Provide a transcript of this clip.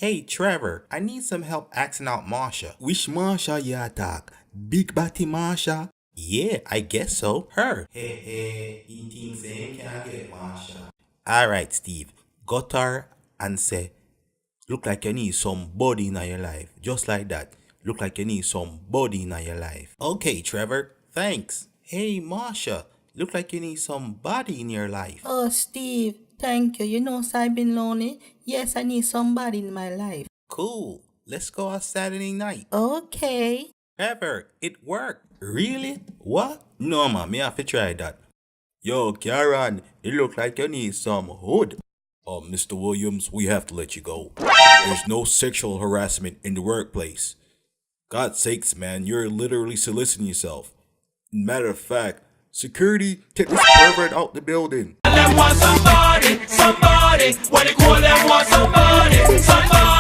Hey Trevor, I need some help asking out Marsha. Which Marsha you attack? Big Batty Marsha? Yeah, I guess so. Her. Hey, he thinks they can't get Marsha. Alright, Steve. Got her and say, look like you need somebody in your life. Just like that. Look like you need somebody in your life. Okay, Trevor. Thanks. Hey, Marsha. Look like you need somebody in your life. Oh, Steve, thank you. You know, so I've been lonely. Yes, I need somebody in my life. Cool. Let's go out Saturday night. Okay. Trevor, it worked. Really? What? No, man. Me have to try that. Yo, Karen, it look like you need some hood. Mr. Williams, we have to let you go. There's no sexual harassment in the workplace. God's sakes, man, you're literally soliciting yourself. Matter of fact, security, take this pervert out the building. Them want somebody, what they call them want somebody.